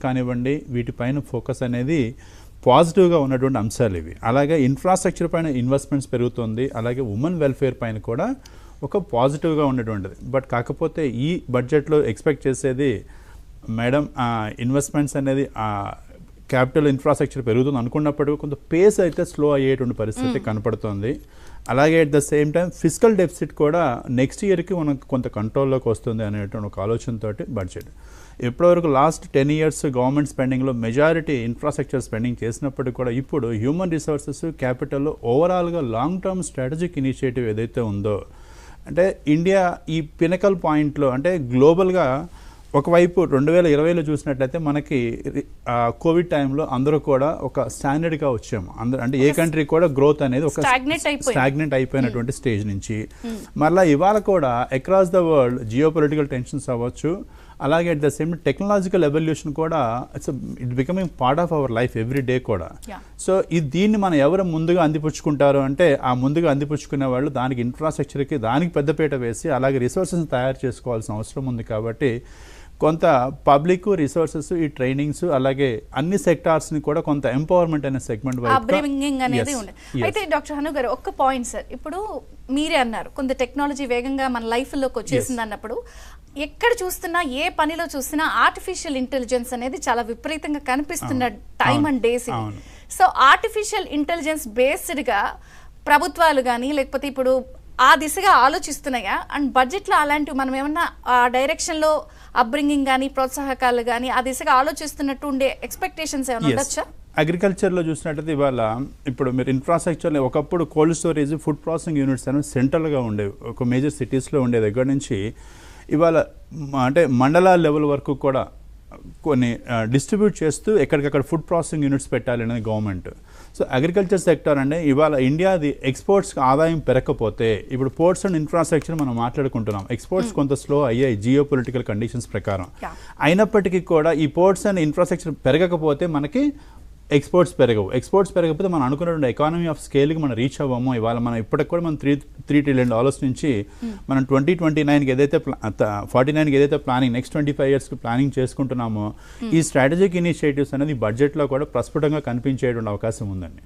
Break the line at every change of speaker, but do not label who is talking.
కానివ్వండి, వీటిపైన ఫోకస్ అనేది పాజిటివ్గా ఉన్నటువంటి అంశాలు ఇవి. అలాగే ఇన్ఫ్రాస్ట్రక్చర్ పైన ఇన్వెస్ట్మెంట్స్ పెరుగుతుంది, అలాగే ఉమెన్ వెల్ఫేర్ పైన కూడా ఒక పాజిటివ్గా ఉన్నటువంటిది. బట్ కాకపోతే ఈ బడ్జెట్లో ఎక్స్పెక్ట్ చేసేది మేడం ఇన్వెస్ట్మెంట్స్ అనేది క్యాపిటల్ ఇన్ఫ్రాస్ట్రక్చర్ పెరుగుతుంది అనుకున్నప్పుడు కొంత పేస్ అయితే స్లో అయ్యేటువంటి పరిస్థితి కనపడుతుంది. అలాగే at the same time physical deficit కూడా నెక్స్ట్ ఇయర్కి మనకు కొంత కంట్రోల్లోకి వస్తుంది అనేటువంటి ఒక ఆలోచనతో బడ్జెట్. ఇప్పటివరకు లాస్ట్ 10 years గవర్నమెంట్ స్పెండింగ్లో మెజారిటీ ఇన్ఫ్రాస్ట్రక్చర్ స్పెండింగ్ చేసినప్పటికీ కూడా ఇప్పుడు హ్యూమన్ రిసోర్సెస్ క్యాపిటల్లో ఓవరాల్గా లాంగ్ టర్మ్ స్ట్రాటజిక్ ఇనిషియేటివ్ ఏదైతే ఉందో, అంటే ఇండియా ఈ పినకల్ పాయింట్లో అంటే గ్లోబల్గా ఒకవైపు 2020లో చూసినట్లయితే మనకి కోవిడ్ టైంలో అందరూ కూడా ఒక స్టాండర్డ్గా వచ్చాము. అందరూ అంటే ఏ కంట్రీ కూడా గ్రోత్ అనేది ఒక స్టాగ్నెంట్ అయిపోయినటువంటి స్టేజ్ నుంచి మళ్ళీ ఇవాళ కూడా across the world geopolitical tensions అవ్వచ్చు, అలాగే at the same technological evolution కూడా it becoming part of our life every day కూడా. సో దీన్ని మనం ఎవరు ముందుగా అందిపుచ్చుకుంటారు అంటే ఆ ముందుగా అందిపుచ్చుకునే వాళ్ళు దానికి ఇన్ఫ్రాస్ట్రక్చర్కి దానికి పెద్దపీట వేసి అలాగే రిసోర్సెస్ తయారు చేసుకోవాల్సిన అవసరం ఉంది. కాబట్టి కొంత పబ్లిక్ రిసోర్సెస్ ఈ ట్రైనింగ్స్ అలాగే అన్ని సెక్టార్స్ని కూడా కొంత ఎంపవర్మెంట్ అనే సెగ్మెంట్
అనేది ఉండదు. అయితే డాక్టర్ హను గారు ఒక్క పాయింట్ సార్, ఇప్పుడు మీరే అన్నారు కొంత టెక్నాలజీ వేగంగా మన లైఫ్లోకి వచ్చేసింది అన్నప్పుడు ఎక్కడ చూస్తున్నా ఏ పనిలో చూసినా ఆర్టిఫిషియల్ ఇంటెలిజెన్స్ అనేది చాలా విపరీతంగా కనిపిస్తున్న time and days. So artificial intelligence బేస్డ్గా ప్రభుత్వాలు కానీ లేకపోతే ఇప్పుడు ఆ దిశగా ఆలోచిస్తున్నాయా? అండ్ బడ్జెట్లో అలాంటివి మనం ఏమన్నా ఆ డైరెక్షన్లో అప్బ్రింగింగ్ కానీ ప్రోత్సాహకాలు కానీ ఆ దిశగా ఆలోచిస్తున్నట్టు ఉండే ఎక్స్పెక్టేషన్స్ ఏమైనా ఉండొచ్చా?
అగ్రికల్చర్లో చూసినట్టయితే ఇవాళ ఇప్పుడు మీరు ఇన్ఫ్రాస్ట్రక్చర్లో ఒకప్పుడు cold storage food processing units అనేవి సెంట్రల్గా ఉండేవి, ఒక మేజర్ సిటీస్లో ఉండే దగ్గర నుంచి ఇవాళ అంటే మండలాల లెవెల్ వరకు కూడా కొన్ని డిస్ట్రిబ్యూట్ చేస్తూ ఎక్కడికక్కడ ఫుడ్ ప్రాసెసింగ్ యూనిట్స్ పెట్టాలి అనేది గవర్నమెంట్. సో అగ్రికల్చర్ సెక్టర్ అంటే ఇవాళ ఇండియాది ఎక్స్పోర్ట్స్కి ఆదాయం పెరగకపోతే ఇప్పుడు పోర్ట్స్ అండ్ ఇన్ఫ్రాస్ట్రక్చర్ మనం మాట్లాడుకుంటున్నాం, ఎక్స్పోర్ట్స్ కొంత స్లో అయ్యాయి జియో పొలిటికల్ కండిషన్స్ ప్రకారం. అయినప్పటికీ కూడా ఈ పోర్ట్స్ అండ్ ఇన్ఫ్రాస్ట్రక్చర్ పెరగకపోతే మనకి ఎక్స్పోర్ట్స్ పెరగకపోతే మనం అనుకున్నటువంటి ఎకానమీ ఆఫ్ స్కేల్కి మనం రీచ్ అవ్వము. ఇవాళ మనం ఇప్పటికి కూడా మనం $3 trillion నుంచి మనం 2029కి ఏదైతే 49కి ఏదైతే ప్లానింగ్ నెక్స్ట్ 25 yearsకి ప్లానింగ్ చేసుకుంటున్నామో ఈ స్ట్రాటజిక్ ఇనిషియేటివ్స్ అనేది బడ్జెట్లో కూడా ప్రస్ఫుటంగా కనిపించేటువంటి అవకాశం ఉందండి.